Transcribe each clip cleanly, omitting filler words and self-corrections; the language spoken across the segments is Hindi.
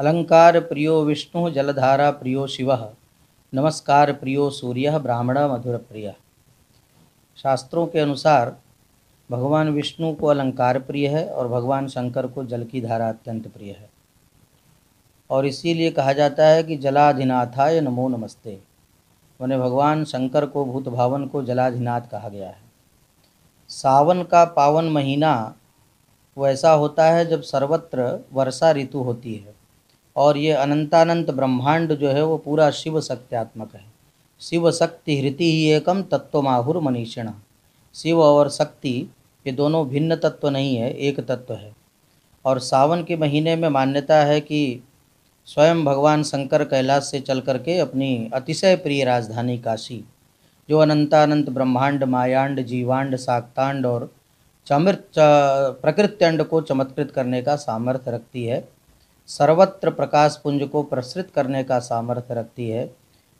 अलंकार प्रियो विष्णु जलधारा प्रियो शिवः नमस्कार प्रियो सूर्य ब्राह्मण मधुर प्रिय। शास्त्रों के अनुसार भगवान विष्णु को अलंकार प्रिय है और भगवान शंकर को जल की धारा अत्यंत प्रिय है। और इसीलिए कहा जाता है कि जलाधिनाथाय नमो नमस्ते। उन्हें भगवान शंकर को भूत भावन को जलाधिनाथ कहा गया है। सावन का पावन महीना वैसा होता है जब सर्वत्र वर्षा ऋतु होती है और ये अनंतानंत ब्रह्मांड जो है वो पूरा शिव शक्त्यात्मक है। शिव शक्ति हृति ही एकम तत्वमाहुर मनीषिण। शिव और शक्ति ये दोनों भिन्न तत्व नहीं है, एक तत्व है। और सावन के महीने में मान्यता है कि स्वयं भगवान शंकर कैलाश से चल करके अपनी अतिशय प्रिय राजधानी काशी, जो अनंतानंत ब्रह्मांड मायांड जीवांड शाक्तांड और प्रकृत्यंड को चमत्कृत करने का सामर्थ्य रखती है, सर्वत्र प्रकाश पुंज को प्रसृत करने का सामर्थ्य रखती है,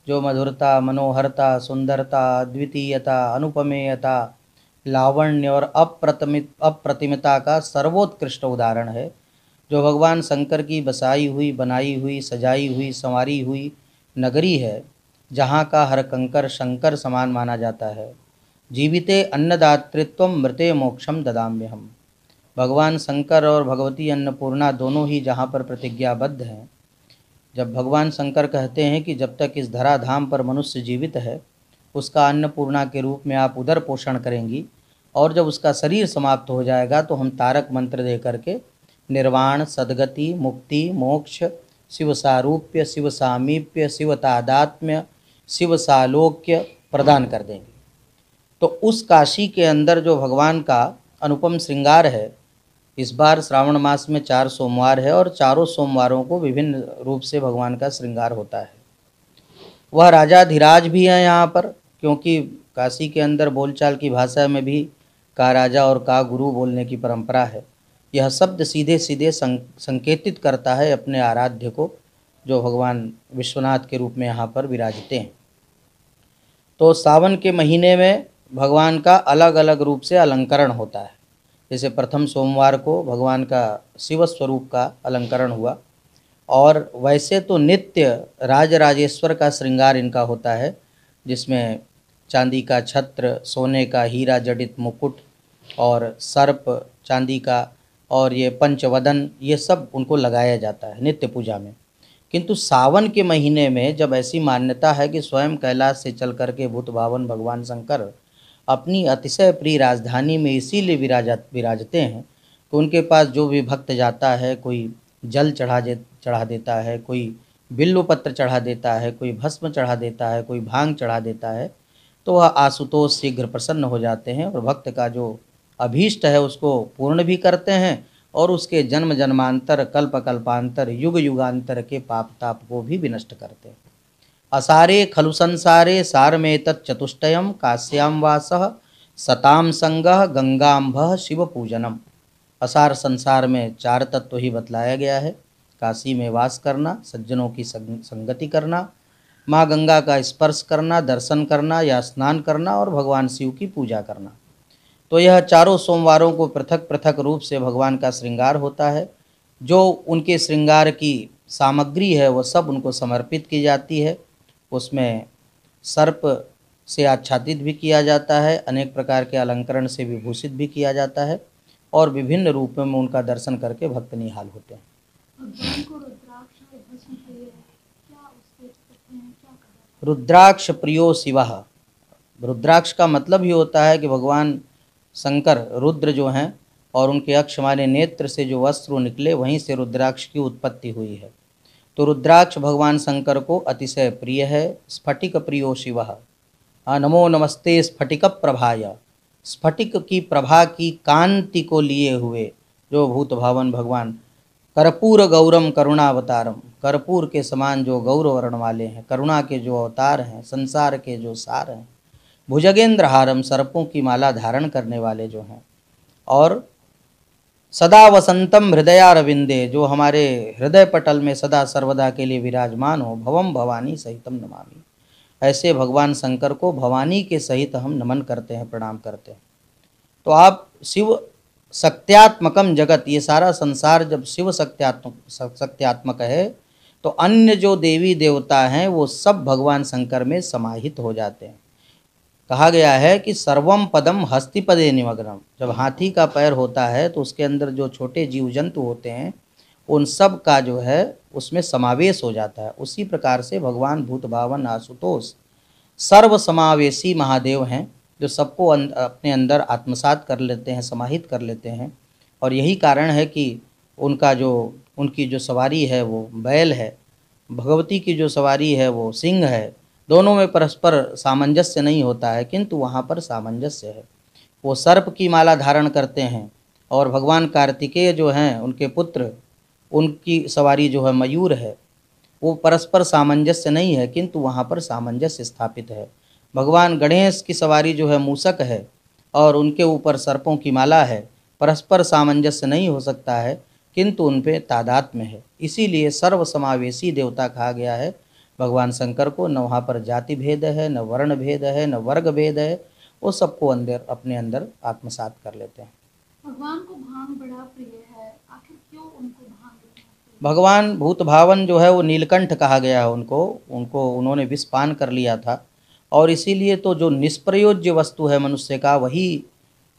जो मधुरता मनोहरता सुंदरता अद्वितीयता अनुपमेयता लावण्य और अप्रतिमता का सर्वोत्कृष्ट उदाहरण है, जो भगवान शंकर की बसाई हुई बनाई हुई सजाई हुई संवारी हुई नगरी है, जहाँ का हर कंकर शंकर समान माना जाता है। जीविते अन्नदातृत्व मृते मोक्षम ददाम्यहम। भगवान शंकर और भगवती अन्नपूर्णा दोनों ही जहाँ पर प्रतिज्ञाबद्ध हैं। जब भगवान शंकर कहते हैं कि जब तक इस धरा धाम पर मनुष्य जीवित है उसका अन्नपूर्णा के रूप में आप उदर पोषण करेंगी, और जब उसका शरीर समाप्त हो जाएगा तो हम तारक मंत्र दे करके निर्वाण सद्गति मुक्ति मोक्ष शिव सारूप्य शिव सामीप्य शिव तादात्म्य शिव सालोक्य प्रदान कर देंगे। तो उस काशी के अंदर जो भगवान का अनुपम श्रृंगार है, इस बार श्रावण मास में 4 सोमवार है और चारों सोमवारों को विभिन्न रूप से भगवान का श्रृंगार होता है। वह राजाधिराज भी हैं यहाँ पर, क्योंकि काशी के अंदर बोलचाल की भाषा में भी का राजा और का गुरु बोलने की परंपरा है। यह शब्द सीधे सीधे संकेतित करता है अपने आराध्य को, जो भगवान विश्वनाथ के रूप में यहाँ पर विराजते हैं। तो सावन के महीने में भगवान का अलग अलग रूप से अलंकरण होता है। जैसे प्रथम सोमवार को भगवान का शिव स्वरूप का अलंकरण हुआ, और वैसे तो नित्य राजराजेश्वर का श्रृंगार इनका होता है, जिसमें चांदी का छत्र, सोने का हीरा जड़ित मुकुट और सर्प चांदी का और ये पंचवदन, ये सब उनको लगाया जाता है नित्य पूजा में। किंतु सावन के महीने में जब ऐसी मान्यता है कि स्वयं कैलाश से चल करके भूत भावन भगवान शंकर अपनी अतिशय प्रिय राजधानी में इसीलिए विराजते हैं कि उनके पास जो भी भक्त जाता है, कोई जल चढ़ा देता है, कोई बिल्व पत्र चढ़ा देता है, कोई भस्म चढ़ा देता है, कोई भांग चढ़ा देता है, तो वह आशुतोष शीघ्र प्रसन्न हो जाते हैं और भक्त का जो अभीष्ट है उसको पूर्ण भी करते हैं और उसके जन्म जन्मांतर कल्प कल्पांतर युग युगांतर के पाप ताप को भी विनष्ट करते हैं। असारे खलु संसारे सारमेतत् चतुष्टयम काश्याम वासः सताम संगः गंगाम्भः शिव पूजनम। असार संसार में 4 तत्व ही बतलाया गया है। काशी में वास करना, सज्जनों की संगति करना, माँ गंगा का स्पर्श करना, दर्शन करना या स्नान करना और भगवान शिव की पूजा करना। तो यह चारों सोमवारों को पृथक पृथक रूप से भगवान का श्रृंगार होता है। जो उनके श्रृंगार की सामग्री है वह सब उनको समर्पित की जाती है। उसमें सर्प से आच्छादित भी किया जाता है, अनेक प्रकार के अलंकरण से विभूषित भी किया जाता है और विभिन्न रूपों में उनका दर्शन करके भक्त निहाल होते हैं। रुद्राक्ष प्रियो शिवः। रुद्राक्ष का मतलब ही होता है कि भगवान शंकर रुद्र जो हैं और उनके अक्ष माने नेत्र से जो वस्त्र निकले वहीं से रुद्राक्ष की उत्पत्ति हुई है। तो रुद्राक्ष भगवान शंकर को अतिशय प्रिय है। स्फटिक प्रियो शिवः। नमो नमस्ते स्फटिक प्रभाय। स्फटिक की प्रभा की कांति को लिए हुए जो भूत भावन भगवान कर्पूर गौरम करुणावतारम, कर्पूर के समान जो गौर वर्ण वाले हैं, करुणा के जो अवतार हैं, संसार के जो सार हैं, भुजगेंद्र हारम, सर्पों की माला धारण करने वाले जो हैं, और सदा वसंतम हृदयारविंदे, जो हमारे हृदय पटल में सदा सर्वदा के लिए विराजमान हो, भवम भवानी सहितम नमामि। ऐसे भगवान शंकर को भवानी के सहित हम नमन करते हैं, प्रणाम करते हैं। तो आप शिव सत्यात्मकम जगत, ये सारा संसार जब शिव सत्यात्मक है तो अन्य जो देवी देवता हैं वो सब भगवान शंकर में समाहित हो जाते हैं। कहा गया है कि सर्वम पदम हस्तिपदे निमग्नम, जब हाथी का पैर होता है तो उसके अंदर जो छोटे जीव जंतु होते हैं उन सब का जो है उसमें समावेश हो जाता है। उसी प्रकार से भगवान भूत भावन आशुतोष सर्व समावेशी महादेव हैं, जो सबको अपने अंदर आत्मसात कर लेते हैं, समाहित कर लेते हैं। और यही कारण है कि उनकी जो सवारी है वो बैल है, भगवती की जो सवारी है वो सिंह है। दोनों में परस्पर सामंजस्य नहीं होता है, किंतु वहाँ पर सामंजस्य है। वो सर्प की माला धारण करते हैं और भगवान कार्तिकेय जो हैं उनके पुत्र, उनकी सवारी जो है मयूर है। वो परस्पर सामंजस्य नहीं है, किंतु वहाँ पर सामंजस्य स्थापित है। भगवान गणेश की सवारी जो है मूषक है और उनके ऊपर सर्पों की माला है। परस्पर सामंजस्य नहीं हो सकता है, किंतु उन पे तादात्म्य है। इसीलिए सर्व समावेशी देवता कहा गया है भगवान शंकर को। न वहाँ पर जाति भेद है, न वर्ण भेद है, न वर्ग भेद है। वो सबको अंदर अपने अंदर आत्मसात कर लेते हैं। भगवान को भांग बड़ा प्रिय है, आखिर क्यों उनको भांग प्रिय? भगवान भूत भावन जो है वो नीलकंठ कहा गया है उनको उन्होंने विषपान कर लिया था। और इसीलिए तो जो निष्प्रयोज्य वस्तु है मनुष्य का, वही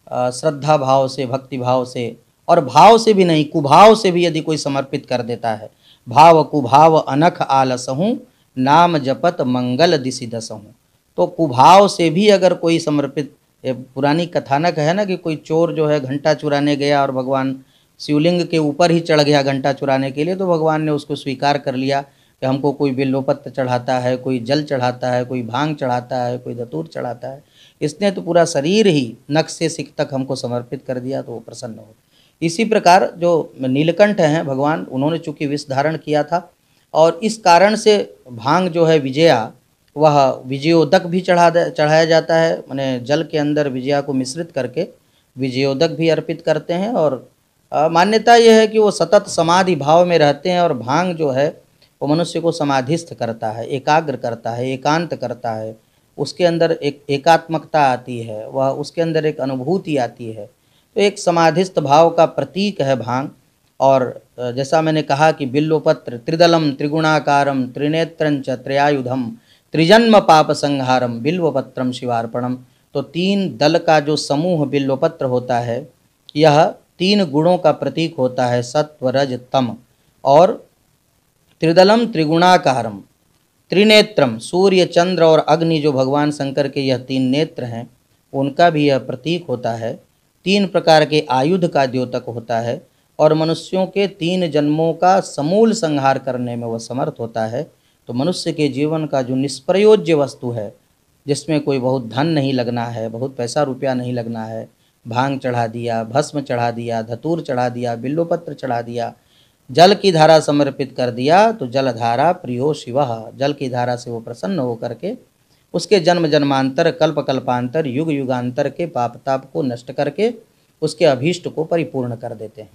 श्रद्धा भाव से, भक्ति भाव से, और भाव से भी नहीं, कुभाव से भी यदि कोई समर्पित कर देता है, भाव कुभाव अनख आलसहूँ, नाम जपत मंगल दिशि दसहूँ। तो कुभाव से भी अगर कोई समर्पित, पुरानी कथानक है ना कि कोई चोर जो है घंटा चुराने गया और भगवान शिवलिंग के ऊपर ही चढ़ गया घंटा चुराने के लिए, तो भगवान ने उसको स्वीकार कर लिया कि हमको कोई बिल्वपत्र चढ़ाता है, कोई जल चढ़ाता है, कोई भांग चढ़ाता है, कोई धतूर चढ़ाता है। इसने तो पूरा शरीर ही नख से सिख तक हमको समर्पित कर दिया, तो वो प्रसन्न हो। इसी प्रकार जो नीलकंठ हैं भगवान, उन्होंने चूँकि विष धारण किया था और इस कारण से भांग जो है विजया, वह विजयोदक भी चढ़ाया जाता है। माने जल के अंदर विजया को मिश्रित करके विजयोदक भी अर्पित करते हैं। और मान्यता यह है कि वो सतत समाधि भाव में रहते हैं और भांग जो है वो मनुष्य को समाधिस्थ करता है, एकाग्र करता है, एकांत करता है। उसके अंदर एक एकात्मकता आती है, वह उसके अंदर एक अनुभूति आती है। तो एक समाधिस्थ भाव का प्रतीक है भांग। और जैसा मैंने कहा कि बिल्वपत्र त्रिदलम त्रिगुणाकारम त्रिनेत्रंच त्रयायुधम त्रिजन्म पाप संहारम बिल्वपत्रम शिवार्पणम। तो 3 दल का जो समूह बिल्वपत्र होता है, यह 3 गुणों का प्रतीक होता है, सत्व रज तम। और त्रिदलम त्रिगुणाकारम त्रिनेत्रम, सूर्य चंद्र और अग्नि जो भगवान शंकर के यह 3 नेत्र हैं, उनका भी यह प्रतीक होता है। 3 प्रकार के आयुध का द्योतक होता है और मनुष्यों के 3 जन्मों का समूल संहार करने में वह समर्थ होता है। तो मनुष्य के जीवन का जो निष्प्रयोज्य वस्तु है, जिसमें कोई बहुत धन नहीं लगना है, बहुत पैसा रुपया नहीं लगना है, भांग चढ़ा दिया, भस्म चढ़ा दिया, धतूर चढ़ा दिया, बिल्वपत्र चढ़ा दिया, जल की धारा समर्पित कर दिया, तो जलधारा प्रियो शिवः, जल की धारा से वो प्रसन्न होकर के उसके जन्म जन्मांतर, कल्प कल्पांतर, युग युगांतर के पाप ताप को नष्ट करके उसके अभीष्ट को परिपूर्ण कर देते हैं।